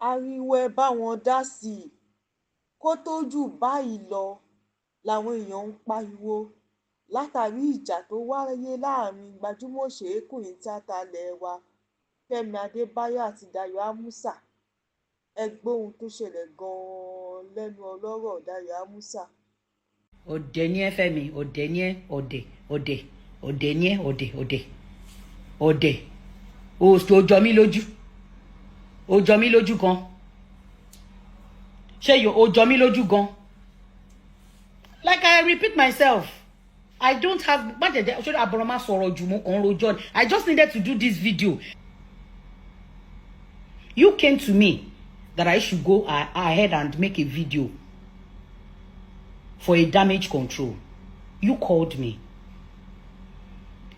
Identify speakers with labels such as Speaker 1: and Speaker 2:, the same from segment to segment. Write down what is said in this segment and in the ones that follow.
Speaker 1: ariwo ẹ bá wọn dá sí i kó tó jù báyìí lọ làwọn èèyàn ń pariwo látàrí ìjà tó wáyé láàrin gbajúmọ̀ òṣèrékùnrin tíátà ilé wa Fẹ́mi Adébáyò àti DAYO AMUSA. Ẹ gbọ́ ohun tó ṣẹlẹ̀ gan-an lẹ́nu ọlọ́rọ̀ DAYO AMUSA.
Speaker 2: Ọ̀dẹ̀ ni ẹ́ Fẹ́mi, ọ̀dẹ̀ ni ẹ́, ọ̀dẹ̀ ni ẹ́, ọ̀dẹ̀. O jọ mí lójú. O jọ mí lójú gan. Ṣé o jọ mí lójú gan? Like I repeat myself, I don't have I just needed to do this video. You came to me that I should go ahead and make a video for a damage control. You called me.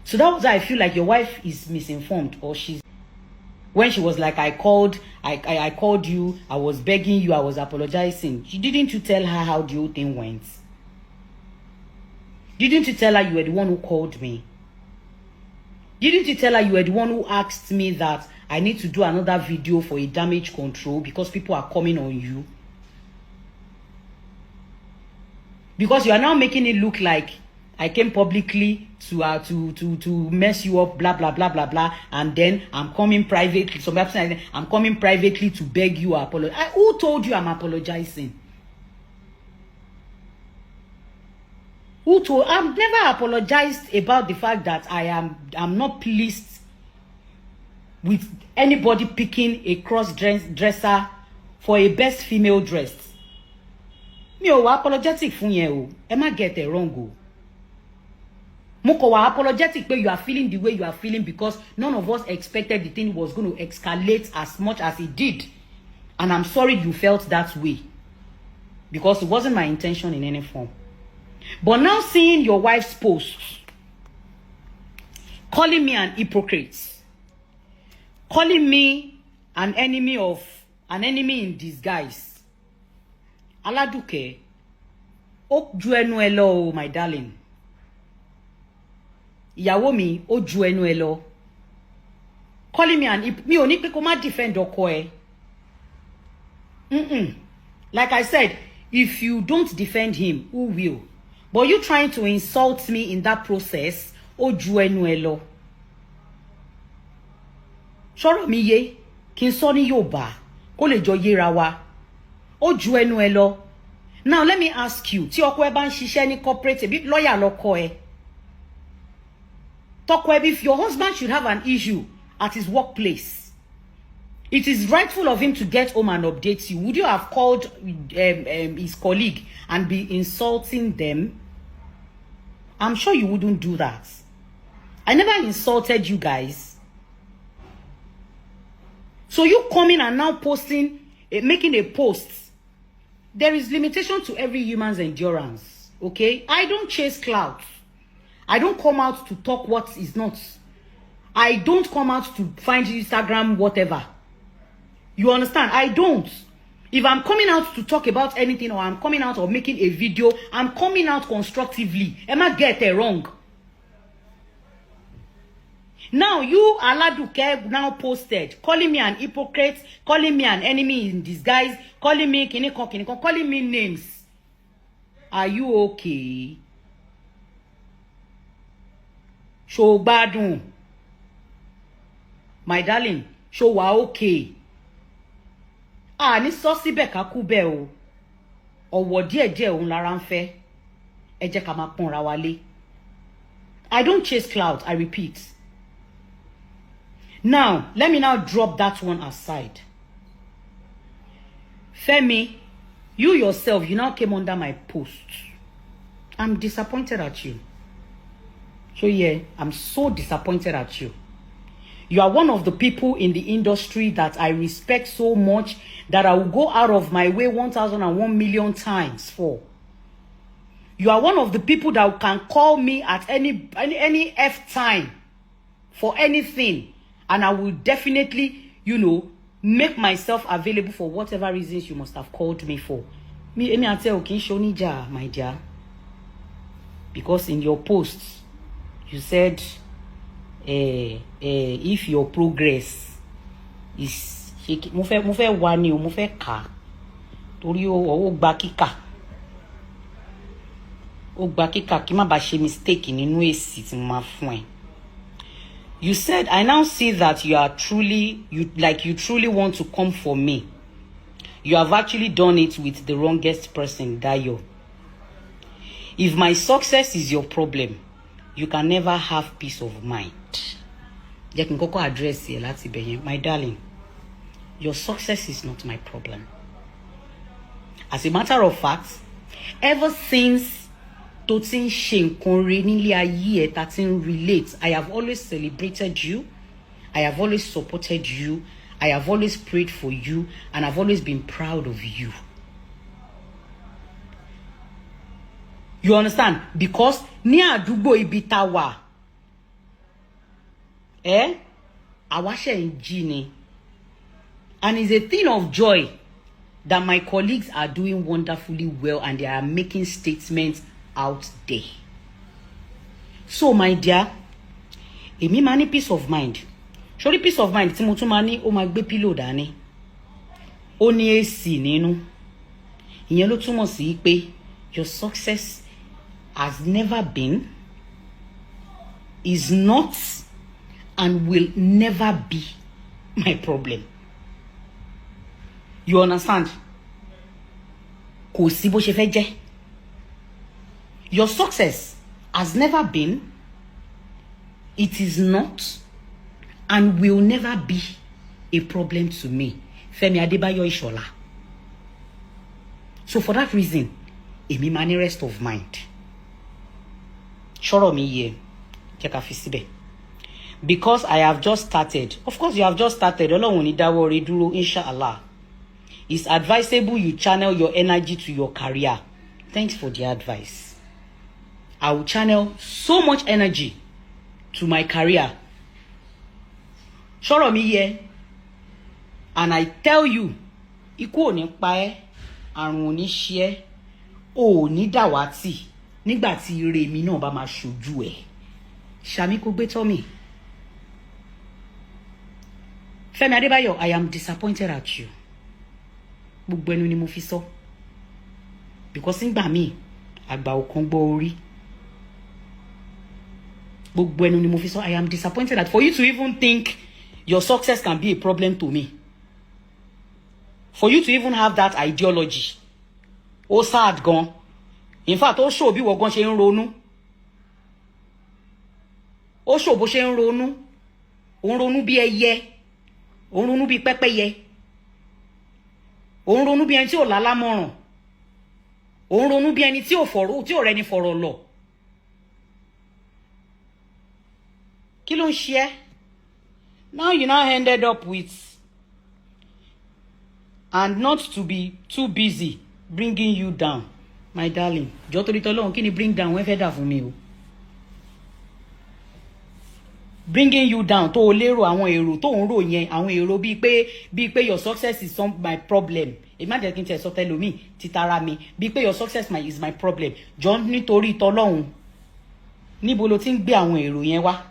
Speaker 2: So that was why I feel like your wife is misinformed, or when she was like, I called you, I was begging you, I was apologizing. Didn't you tell her how the whole thing went? Didn't you tell her you were the one who called me? Didn't you tell her you were the one who asked me that I need to do another video for a damage control because people are coming on you? Because you are now making it look like I came publicly to mess you up, blah blah blah blah blah, and then I'm coming privately. Some people say I'm coming privately to beg you apologize. Who told you I'm apologizing? I've never apologized about the fact that I'm not pleased with anybody picking a cross-dresser for a best female dressed. Me o apologetic fún yẹn o. Ẹ má get it wrong o. Mo ko wa apologetic but you are feeling the way you are feeling because none of us expected the thing was going to escalate as much as it did. And I'm sorry you felt that way. Because it wasn't my intention in any form. But now seeing your wife's post, calling me an hypocrite, calling me an enemy in disguise. Aladuke, o ju ẹnu ẹ lọ, my darling. Ìyàwó mi, o ju ẹnu ẹ lọ. Calling me mi ò ní pé kó má defend ọkọ ẹ. Like I said, if you don't defend him, who will? But you trying to insult me in that process, o ju ẹnu ẹ lọ. Ṣọ́rọ̀ mi yé, kí n sọ ní Yorùbá, kó lè jọ yéra wa. O ju ẹnu ẹ lọ. Now let me ask you, tí ọkọ ẹ bá ń ṣiṣẹ́ ní corporate, bí lawyer lọkọ ẹ. Tọkọ ẹ, if your husband should have an issue at his workplace, it is rightful of him to get home and update you. Would you have called his colleague and be insulting them? I'm sure you wouldn't do that. I never insulted you guys. So you coming and now posting, making a post. There is limitation to every human's endurance. Okay? I don't chase clouds. I don't come out to talk what is not. I don't come out to find Instagram, whatever. You understand? I don't. If I'm coming out to talk about anything or I'm coming out or making a video, I'm coming out constructively. Am I get it wrong? Now you, Aladuke, now posted, calling me an hypocrite, calling me an enemy in disguise, calling me calling me names. Are you okay? Show badun. My darling, show wa okay. Ní sọ síbẹ̀ ká kú bẹ́ẹ̀ o. Ọ̀wọ̀ díẹ̀díẹ̀ òun lára ń fẹ́. Ẹ jẹ́ ká máa pọ́nra wa lé. I don't chase clout, I repeat. Now, let me now drop that one aside. Femi, you yourself, you now came under my post. I'm disappointed at you. So yeah, I'm so disappointed at you. You are one of the people in the industry that I respect so much that I will go out of my way 1,001 million times for. You are one of the people that can call me at any F time for anything. And I will definitely, make myself available for whatever reasons you must have called me for. I tell you, my dear. Because in your posts, you said, if your progress is mo fẹ́ wá ni o, mo fẹ́ kà torí ó gba kíkà. Ó gba kíkà kí má bàa ṣe mistake nínú èsì tí mo máa fún ẹ. You said, I now see that you truly want to come for me. You have actually done it with the wrongest person, Dayo. If my success is your problem, you can never have peace of mind. Jẹ́ kí n kọ́kọ́ address ẹ láti bẹ̀ yẹn. My darling, your success is not my problem. As a matter of fact, ever since tó ti ń ṣe nǹkan rere nílé ayé ẹ tá ti ń relate, I have always celebrated you. I have always supported you. I have always prayed for you, and I've always been proud of you. You understand? Because ní àdúgbò ibi tá wà, àwa ṣe ń jí ni. And it's a thing of joy that my colleagues are doing wonderfully well and they are making statements out there. So my dear, èmi máa ní peace of mind. Surely peace of mind tí mo tún máa ní, ó máa gbé pillow dání. Ó ní AC nínú. Ìyẹn ló túmọ̀ sí pé your success has never been, is not, and will never be my problem. You understand? Kò sí bó ṣe fẹ́ jẹ́. Your success has never been, it is not, and will never be a problem to me. Femi Adebayo Ishola. So for that reason, èmi máa ní rest of mind. Ṣọ́rọ̀ mi yé, jẹ́ ká fi síbẹ̀. Because I have just started. Of course, you have just started. Ọlọ́run ò ní dáwọ́ rẹ dúró, inshallah. It's advisable you channel your energy to your career. Thanks for the advice. I will channel so much energy to my career. Ṣọ́rọ̀ mi yé. And I tell you, ikú ò ní pa ẹ́, àrùn ò ní ṣe ẹ́, ò ní dàwátì nígbà tí ire mi náà bá máa ṣojú ẹ̀. Ṣàmì kò gbé tọ́ mi. Femi Adebayo, I am disappointed at you. Gbogbo ẹnu ni mo fi sọ. Because nígbà míì, àgbà ò kàn gbọ́ orí. Gbogbo ẹnu ni mo fi sọ. I am disappointed that for you to even think your success can be a problem to me. For you to even have that ideology. Ó sad gan. In fact, ó show bí wọ́n gan ṣe ń ronú. Ó show bó ṣe ń ronú. Ó ń ronú bí ẹyẹ. Ó ń ronú bí pẹ́pẹ́yẹ. Ó ń ronú bí ẹni tí ò lálámọ̀ràn. Ó ń ronú bí ẹni tí ò rẹni fọ̀rọ̀ lọ. Kí ló ń ṣe ẹ́? Now you now ended up with, and not to be too busy bringing you down, my darling. Jọ̀ọ́ torí t'Ọlọ́run, kí ni bring down wọ́n fẹ́ dà fún mi o? Bringing you down tó o lérò àwọn èrò tó ń rò yẹn, àwọn èrò bíi pé your success is my problem. Imagine kí n tẹ̀ sọ tẹ́lómi títara mi bíi pé your success is my problem. Jọ̀ọ́ nítorí t'Ọlọ́run, níbo lo ti ń gbé àwọn èrò yẹn wá?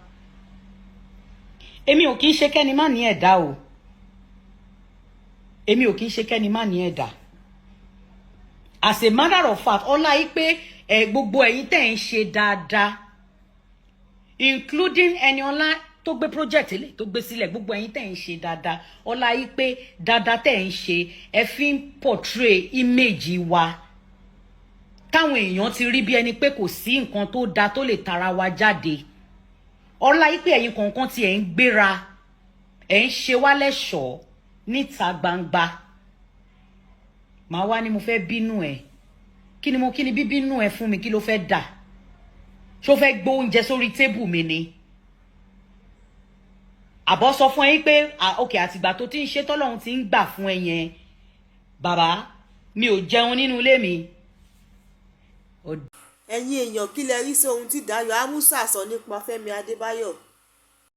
Speaker 2: Èmi ò kì í ṣe kẹ́ni má ní ẹ̀dá o. Èmi ò kì í ṣe kẹ́ni má ní ẹ̀dá. As a matter of fact, ọlá yìí pé gbogbo ẹ̀yin tẹ́ ń ṣe dáadáa, including Eniola tó gbé project ilé tó gbé sílẹ̀, gbogbo ẹ̀yin tẹ́ ń ṣe dáadáa, ọlá yìí pé dáadáa tẹ́ ń ṣe ẹ fi ń portray image wa. Táwọn èèyàn ti rí bí ẹni pé kò sí nǹkan tó dáa tó lè tara wa jáde. Ọlá yìí pé ẹ̀yin kọ̀ọ̀kan tí ẹ̀ ń gbéra, ẹ̀ ń ṣe wá lẹ́ṣọ̀ọ́ níta gbangba. Màá wá ní mo fẹ́ bínú ẹ̀. Kí ni bí bínú ẹ̀ fún mi, kí ló fẹ́ dà? Ṣó fẹ́ gbé oúnjẹ sórí tébù mi ni? Àbọ̀ sọ fún ẹ pé okay, àtìgbà tó ti ń ṣe t'Ọlọ́run ti ń gbà fún ẹ yẹn, bàbá mi ò jẹun nínú ilé mi.
Speaker 1: Ẹ̀yin èèyàn, kí lẹ rí sí ohun tí Dayo Amusa sọ nípa Femi Adebayo?